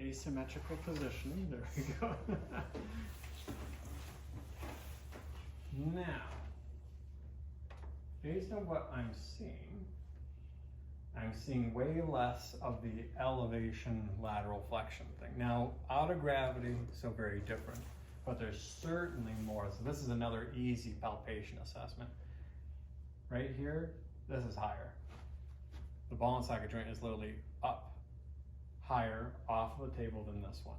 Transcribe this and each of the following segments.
asymmetrical positioning. There we go. Now, based on what I'm seeing way less of the elevation lateral flexion thing. Now, out of gravity, so very different, but there's certainly more. So this is another easy palpation assessment. Right here, this is higher. The ball and socket joint is literally up, higher off of the table than this one.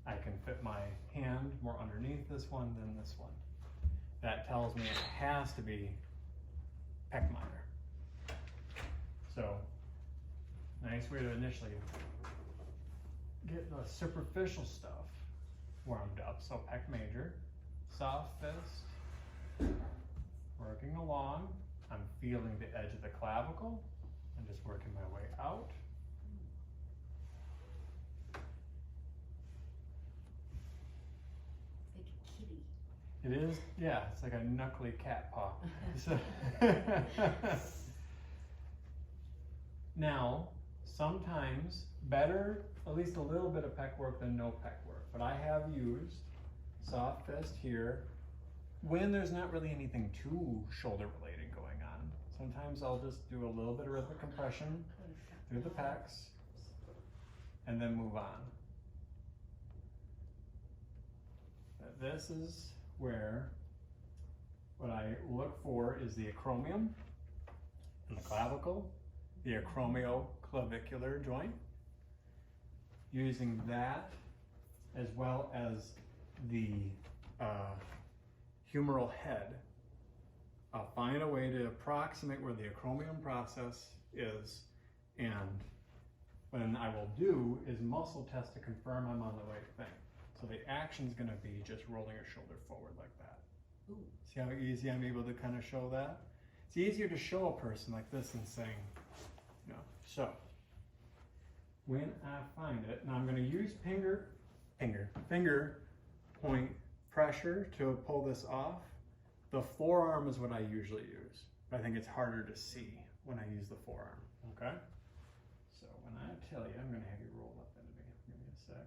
I can fit my hand more underneath this one than this one. That tells me it has to be pec minor. So, nice way to initially get the superficial stuff warmed up. So pec major, soft fist, working along. I'm feeling the edge of the clavicle and just working my way out. Like a kitty. It is, yeah, it's like a knuckly cat paw. So now, sometimes better, at least a little bit of pec work than no pec work. But I have used soft fist here when there's not really anything too shoulder related going on. Sometimes I'll just do a little bit of rhythmic compression through the pecs and then move on. But this is where what I look for is the acromion and the clavicle, the acromioclavicular joint. Using that as well as the humeral head, I'll find a way to approximate where the acromion process is, and what I will do is muscle test to confirm I'm on the right thing. So the action is going to be just rolling your shoulder forward like that. Ooh. See how easy I'm able to kind of show that? It's easier to show a person like this than saying, you know. So when I find it, now I'm going to use finger point pressure to pull this off. The forearm is what I usually use, but I think it's harder to see when I use the forearm, okay? So when I tell you, I'm going to have you roll up into me. Give me a sec.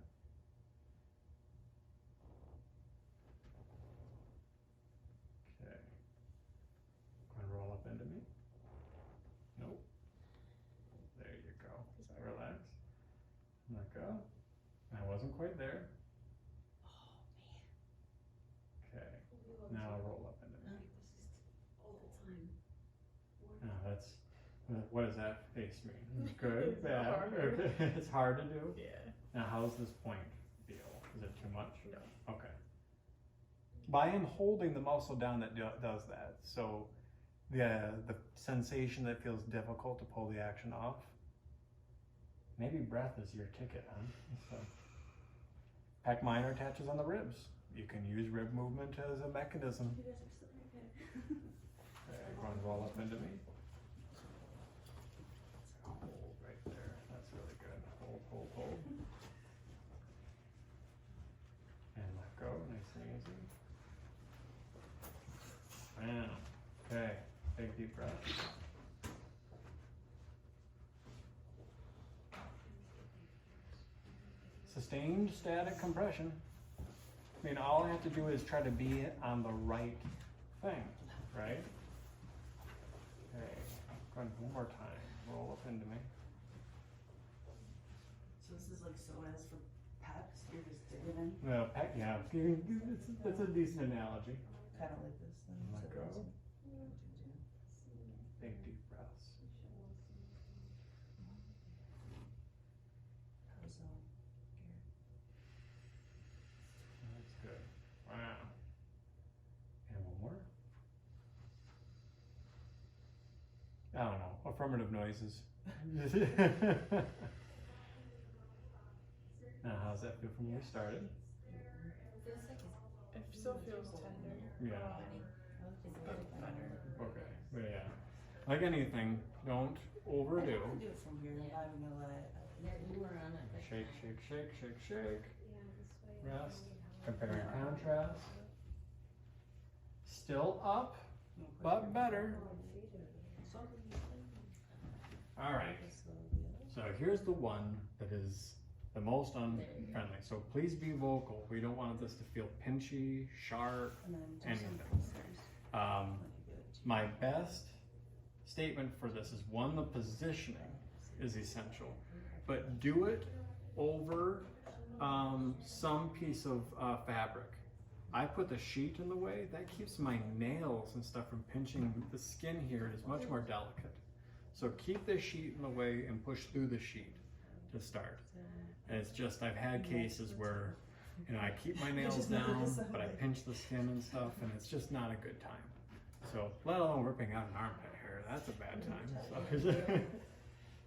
Okay. Going to roll up into me. Nope. There you go. Relax. Let go. I wasn't quite there. Okay. Now roll up into me. All the time. Now that's, what does that face mean? Good, bad. Okay. It's hard to do. Yeah. Now how's this point feel? Is it too much? No. Okay. But I am holding the muscle down that does that. So the sensation that feels difficult to pull the action off, maybe breath is your ticket, huh? So, pec minor attaches on the ribs. You can use rib movement as a mechanism. You guys are so good. Okay, go and roll up into me. Hold right there. That's really good. Hold, hold, hold. And let go, nice and easy. Bam. Okay, big deep breath. Sustained static compression. I mean, all I have to do is try to be on the right thing, right? Okay, go ahead one more time. Roll up into me. So this is like psoas for pecs. You're just digging in. No, pec, yeah, it's a decent analogy. Kind of like this then. Let So go. it's- Big deep breaths. How's That's good. Wow. And one more. I don't know. Affirmative noises. Now, how's that feel from where we started? Feels like It still feels tender. Yeah. But better. Okay. But yeah. Like anything, don't overdo. I can do it from here. I'm not even gonna let it. Yeah, you were on it. Shake, shake, shake, shake, shake. Rest. Compare and contrast. Still up, but better. All right. So here's the one that is the the most unfriendly. So please be vocal. We don't want this to feel pinchy, sharp, And then do anything. some posters. My best statement for this is one, the positioning is essential, but do it over some piece of fabric. I put the sheet in the way, that keeps my nails and stuff from pinching. The skin here is much more delicate. So keep the sheet in the way and push through the sheet to start. And it's just, I've had cases where, you know, I keep my nails down, but I pinch the skin and stuff, and it's just not a good time. So, let alone ripping out an armpit hair, that's a bad time.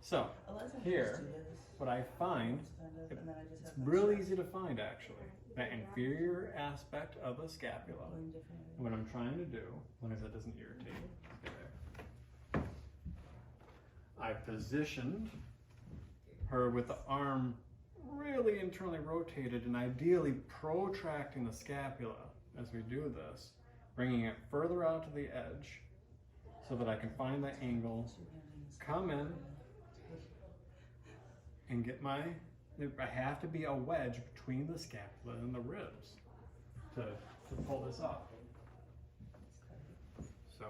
So, here, what I find, it's really easy to find actually, that inferior aspect of the scapula. And what I'm trying to do, as long as it doesn't irritate, okay, there. I've positioned her with the arm really internally rotated and ideally protracting the scapula as we do this, bringing it further out to the edge so that I can find the angle, come in, and get my, I have to be a wedge between the scapula and the ribs to pull this off. So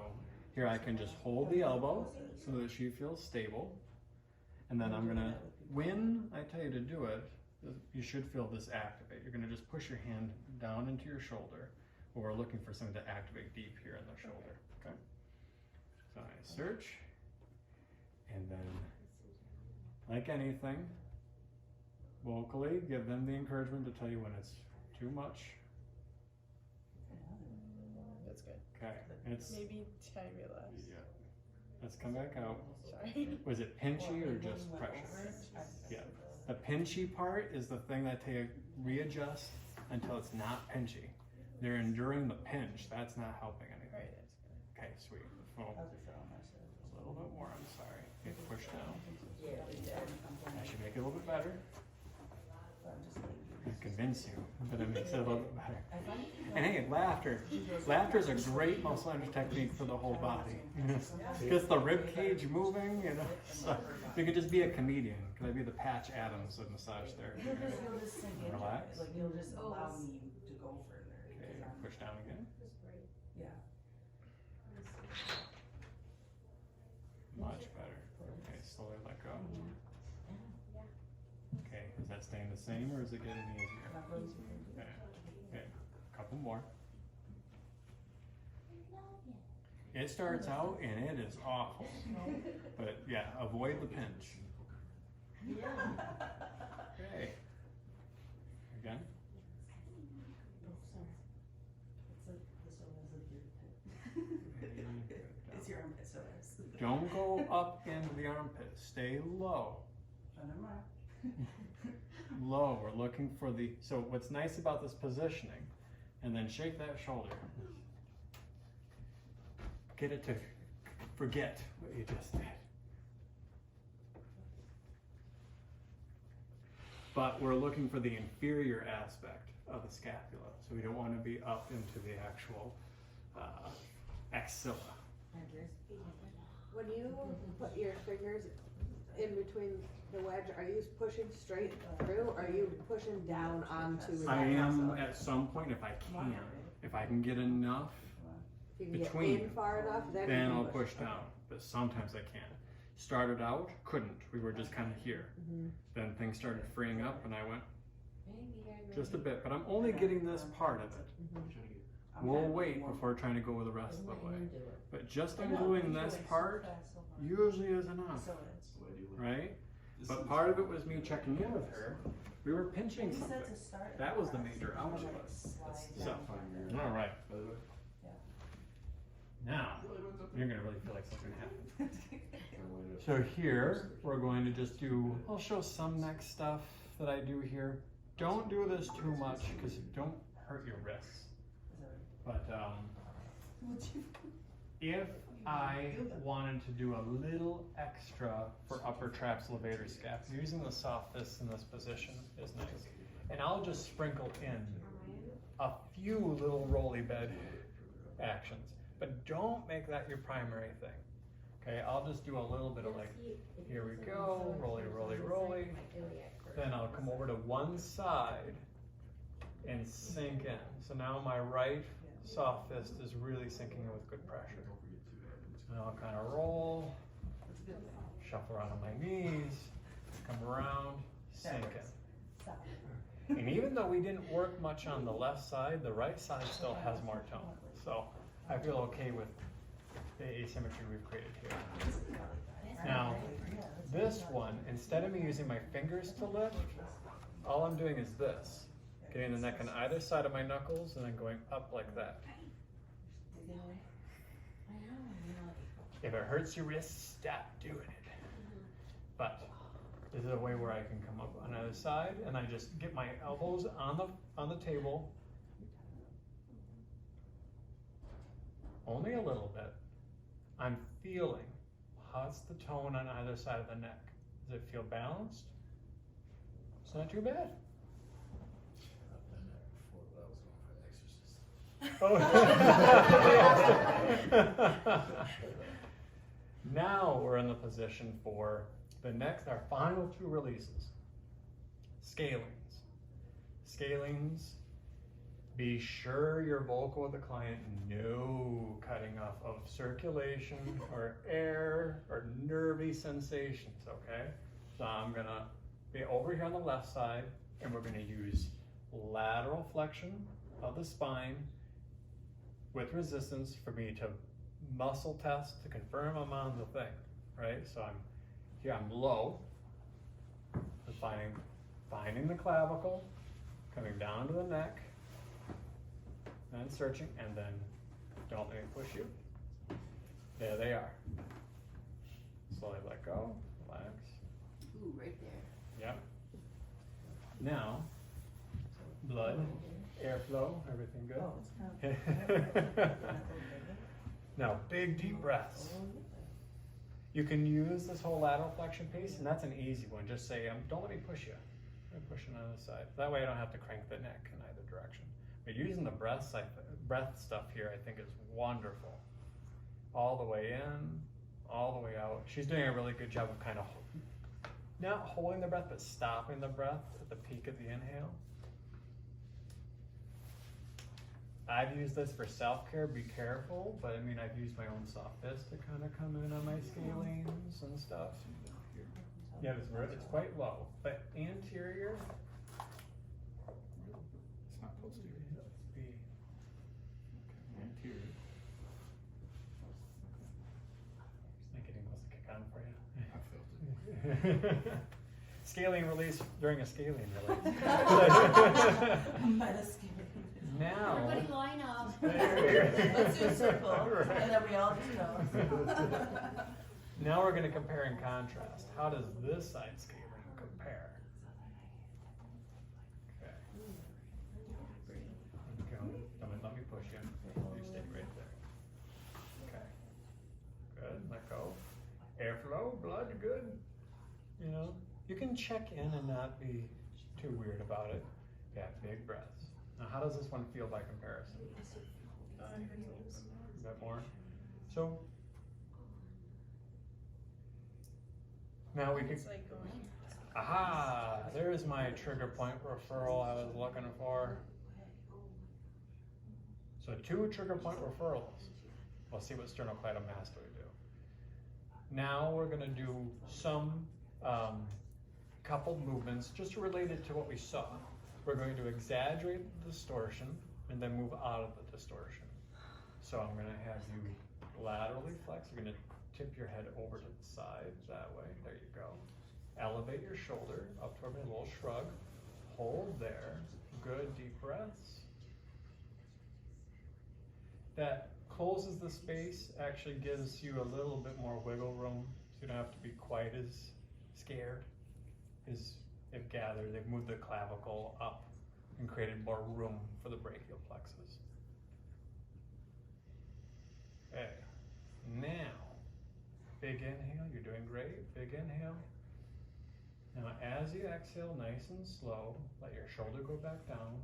here I can just hold the elbow so that she feels stable. And then I'm gonna, when I tell you to do it, you should feel this activate. You're gonna just push your hand down into your shoulder. But we're looking for something to activate deep here in the shoulder, okay? So I search, and then, like anything, vocally give them the encouragement to tell you when it's too much. That's good. Okay, it's, Maybe try relax. yeah, let's come back out. Sorry. Was it pinchy or just pressure? Yeah, the pinchy part is the thing that they readjust until it's not pinchy. They're enduring the pinch. That's not helping anything. Right, that's good. Okay, sweet. So, a little bit more, I'm sorry. Okay, push down. I should make it a little bit better. I convince you that it makes it a little bit better. And hey, laughter. Laughter is a great muscle under technique for the whole body. It gets the rib cage moving, you know. So you could just be a comedian. Could I be the Patch Adams of massage therapy? You'll just sink in. Relax. Like you'll just allow me to go further. Okay, push down again. Yeah. Much better. Okay, slowly let go. Okay, is that staying the same or is it getting easier? Okay, okay, a couple more. It starts out and it is awful, but yeah, avoid the pinch. Okay. Again. It's your armpit, so it's. Don't go up into the armpit. Stay low. Never mind. Low. We're looking for the. So what's nice about this positioning, and then shake that shoulder. Get it to forget what you just did. But we're looking for the inferior aspect of the scapula, so we don't want to be up into the actual axilla. When you put your fingers in between the wedge, are you pushing straight through, or are you pushing down onto the I am axilla? at some point if I can get enough, If you can between, get in far enough, then you then can I'll push down. But sometimes I can't. Started out, couldn't. We were just kind of here. Then things started freeing up, and I went just a bit. But I'm only getting this part of it. We'll wait before trying to go the rest of the way. But just in doing this part usually is enough, right? But part of it was me checking in with her. We were pinching something. That was the major ouch of us. So, all right. Now, you're gonna really feel like something happened. So here, we're going to just do, I'll show some neck stuff that I do here. Don't do this too much because don't hurt your wrists. But if I wanted to do a little extra for upper traps levator scap, using the softest in this position is nice. And I'll just sprinkle in a few little rolly bed actions, but don't make that your primary thing. Okay, I'll just do a little bit of like, here we go, rolly, rolly, rolly. then I'll come over to one side and sink in. So now my right soft fist is really sinking in with good pressure. And I'll kind of roll, shuffle around on my knees, come around, sink in. And even though we didn't work much on the left side, the right side still has more tone. So I feel okay with the asymmetry we've created here. Now, this one, instead of me using my fingers to lift, all I'm doing is this. Getting the neck on either side of my knuckles and then going up like that. If it hurts your wrists, stop doing it. But this is a way where I can come up on either side and I just get my elbows on the table. Only a little bit. I'm feeling how's the tone on either side of the neck. Does it feel balanced? It's not too bad. Now we're in the position for the next, our final two releases. Scalings. Scalings, be sure you're vocal with the client, no cutting off of circulation or air or nervy sensations, okay? So I'm gonna be over here on the left side and we're gonna use lateral flexion of the spine with resistance for me to muscle test to confirm I'm on the thing, right? So I'm low, finding the clavicle, coming down to the neck, and searching, and then don't let me push you. There they are. Slowly let go, relax. Ooh, right there. Yep. Now, blood, airflow, everything good? Now, big deep breaths. You can use this whole lateral flexion piece, and that's an easy one. Just say, don't let me push you. I'm pushing on the side. That way I don't have to crank the neck in either direction. But using the breath stuff here, I think is wonderful. All the way in, all the way out. She's doing a really good job of kind of not holding the breath, but stopping the breath at the peak of the inhale. I've used this for self-care, be careful, but I mean, I've used my own soft fist to kind of come in on my scalings and stuff. Yeah, it's quite low, but anterior, It's not posterior. be Anterior. like getting close to kick on for you. I felt it. Scaling release during a scaling release. By the skin. Now, Everybody line up. Let's do a circle, and then we all just go. now we're going to compare and contrast. How does this side scaling compare? Okay. Let me push you. You stay right there. Okay. Good. Let go. Airflow, blood, good. You know, you can check in and not be too weird about it. Yeah, big breaths. Now, how does this one feel by comparison? A bit more. So now we could. It's like going. Aha! There's my trigger point referral I was looking for. So 2 trigger point referrals. We'll see what sternocleidomastoid do. Now we're going to do some coupled movements just related to what we saw. We're going to exaggerate the distortion and then move out of the distortion. So I'm going to have you laterally flex. You're going to tip your head over to the side that way. There you go. Elevate your shoulder up toward me, a little shrug. Hold there. Good deep breaths. That closes the space, actually gives you a little bit more wiggle room, so you don't have to be quite as scared. They've gathered, they've moved the clavicle up and created more room for the brachial plexus. Okay, now, big inhale, you're doing great, big inhale. Now as you exhale, nice and slow, let your shoulder go back down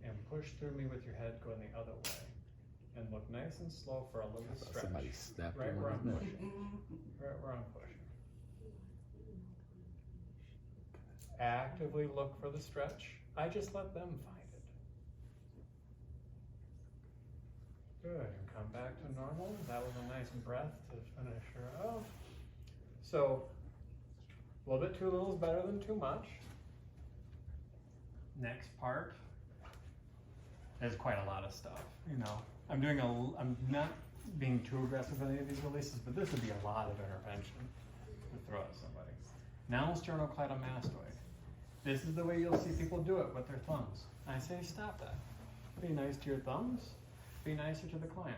and push through me with your head going the other way. And look nice and slow for a little stretch. Somebody snapped Right him where on I'm his neck. pushing. Right where I'm pushing. actively look for the stretch. I just let them find it. Good, and come back to normal. That was a nice breath to finish her off. So, a little bit too little is better than too much. Next part, there's quite a lot of stuff, you know. I'm not being too aggressive with any of these releases, but this would be a lot of intervention to throw at somebody. Now sternocleidomastoid. This is the way you'll see people do it with their thumbs. I say stop that. Be nice to your thumbs, be nicer to the client.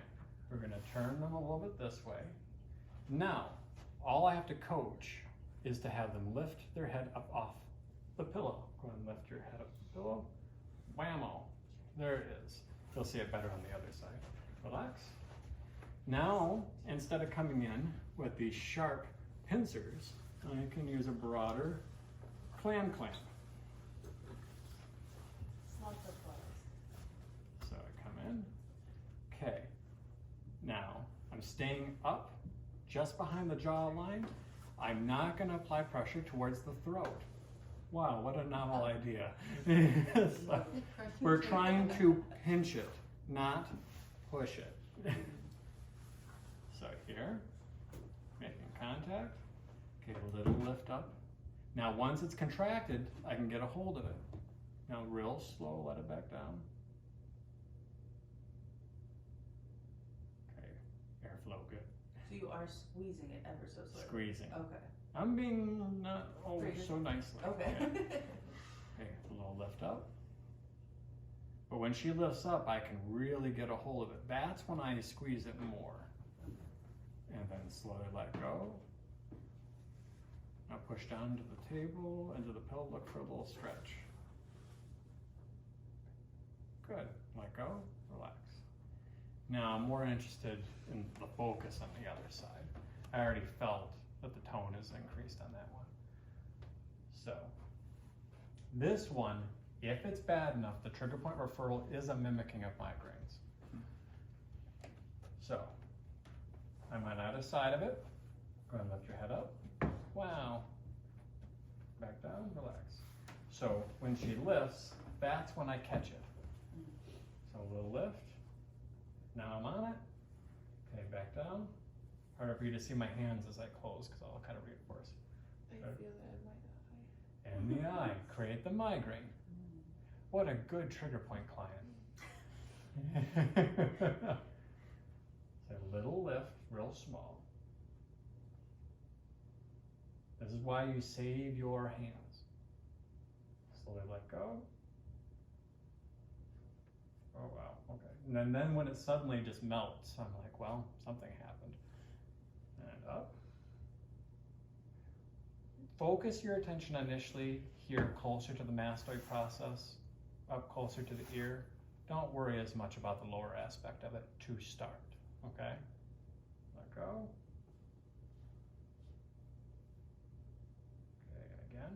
We're gonna turn them a little bit this way. Now, all I have to coach is to have them lift their head up off the pillow. Go and lift your head up the pillow. Whammo. There it is. You'll see it better on the other side. Relax. Now, instead of coming in with these sharp pincers, I can use a broader clamp. Slots of flies. So I come in. Okay. Now, I'm staying up just behind the jaw line. I'm not going to apply pressure towards the throat. Wow, what a novel idea. So, we're trying to pinch it, not push it. So here, making contact. Okay, a little lift up. Now once it's contracted, I can get a hold of it. Now real slow, let it back down. Okay, airflow good. So you are squeezing it ever so slightly? Squeezing. Okay. I'm being not Pretty so nicely. Okay. Yeah. Okay, a little lift up. But when she lifts up, I can really get a hold of it. That's when I squeeze it more. And then slowly let go. Now push down to the table, into the pillow, look for a little stretch. Good, let go, relax. Now I'm more interested in the focus on the other side. I already felt that the tone is increased on that one. So, this one, if it's bad enough, the trigger point referral is a mimicking of migraines. So, I'm on either side of it. Go ahead and lift your head up. Wow. Back down, relax. So, when she lifts, that's when I catch it. So, a little lift. Now I'm on it. Okay, back down. Harder for you to see my hands as I close because I'll kind of reinforce. I feel that in my eye. And the eye, create the migraine. What a good trigger point client. So little lift, real small. This is why you save your hands. Slowly let go. Oh wow, okay. And then when it suddenly just melts, I'm like, well, something happened. And up. Focus your attention initially here closer to the mastoid process, up closer to the ear. Don't worry as much about the lower aspect of it to start, okay? Let go. Okay, and again.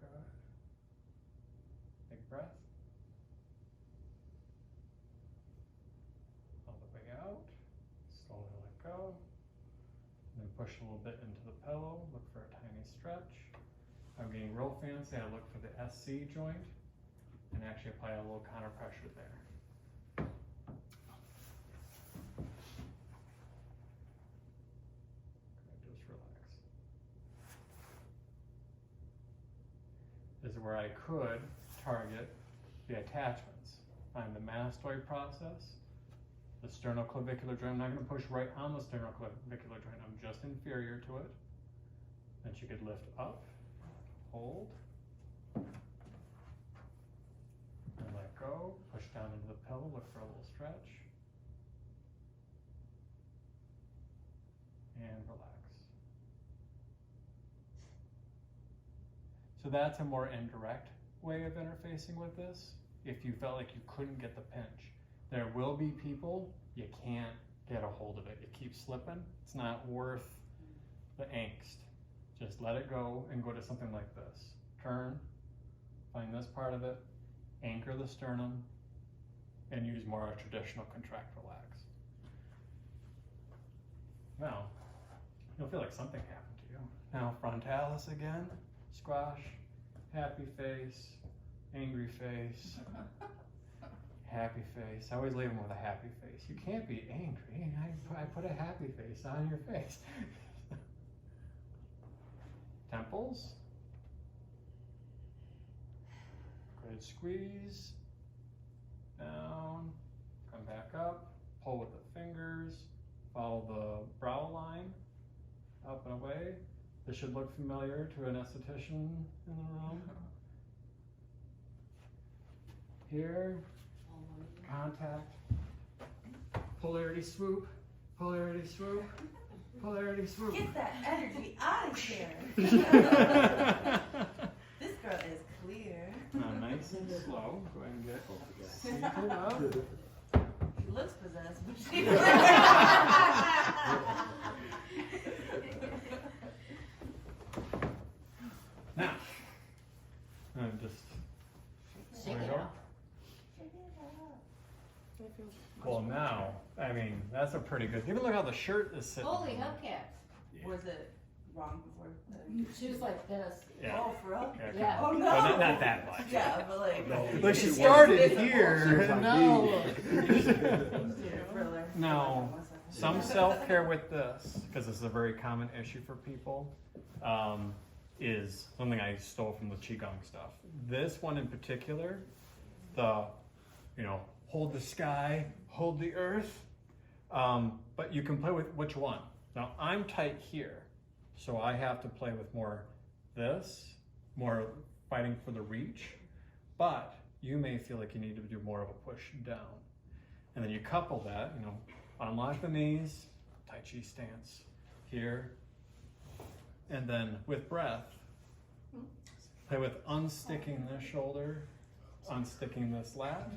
Good. Big breath. All the way out. Slowly let go. And then push a little bit into the pillow. Look for a tiny stretch. I'm getting real fancy. I look for the SC joint and actually apply a little counter pressure there. Okay, just relax. This is where I could target the attachments. Find the mastoid process, the sternoclavicular joint. I'm not going to push right on the sternoclavicular joint. I'm just inferior to it. Then you could lift up, hold, and let go. Push down into the pillow, look for a little stretch. And relax. So that's a more indirect way of interfacing with this. If you felt like you couldn't get the pinch. There will be people, you can't get a hold of it. It keeps slipping. It's not worth the angst. Just let it go and go to something like this. Turn, find this part of it, anchor the sternum, and use more a traditional contract relax. Now, You'll feel like something happened to you. Now frontalis again, squash, happy face, angry face, happy face. I always leave them with a happy face. You can't be angry. I put a happy face on your face. Temples. Good squeeze. Down. Come back up. Pull with the fingers. Follow the brow line. Up and away. This should look familiar to an esthetician in the room. Here. Contact. Polarity swoop. Polarity swoop. Polarity swoop. Get that energy out of here. This girl is clear. Now nice and slow. Go ahead and get seated up. She looks possessed, but she Now, I'm just Shake there it you go. out. Well, now, I mean, that's a pretty good. Even look how the shirt is sitting. Holy hubcaps. Was it wrong before? She was like this. Yeah. Oh, for real? Yeah, Yeah. Oh, no. But not that much. Yeah, but like. But she it's started just here, visible. and now look. Thriller. Now, some self-care with this, because this is a very common issue for people, is something I stole from the Qigong stuff. This one in particular, hold the sky, hold the earth, but you can play with which one. Now, I'm tight here, so I have to play with more more fighting for the reach, but you may feel like you need to do more of a push down. And then you couple that, unlock the knees, Tai Chi stance here, and then with breath, play with unsticking this shoulder, unsticking this lat,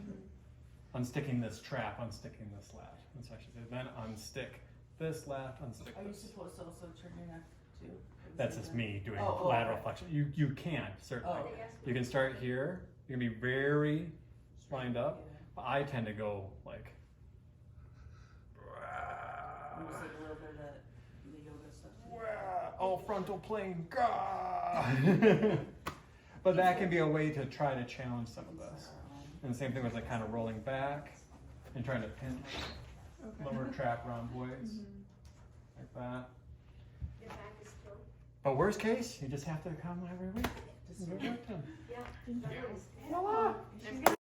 unsticking this trap, unsticking this lat. And so I should say, then unstick this lat, unstick Are you this. supposed to also turn your neck too? That's just me doing Oh, lateral okay. flexion. You can, certainly. Oh, okay. You can start here. You can be very spined up. But I tend to go like. Almost like a little bit of that, the yoga stuff too. All frontal plane. Gah! But that can be a way to try to challenge some of this. And the same thing with like kind of rolling back and trying to pinch lower trap rhomboids like that. Your back is still, But worst case, you just have to come every week. Just and get work done. yeah, that is. Voila! She's gonna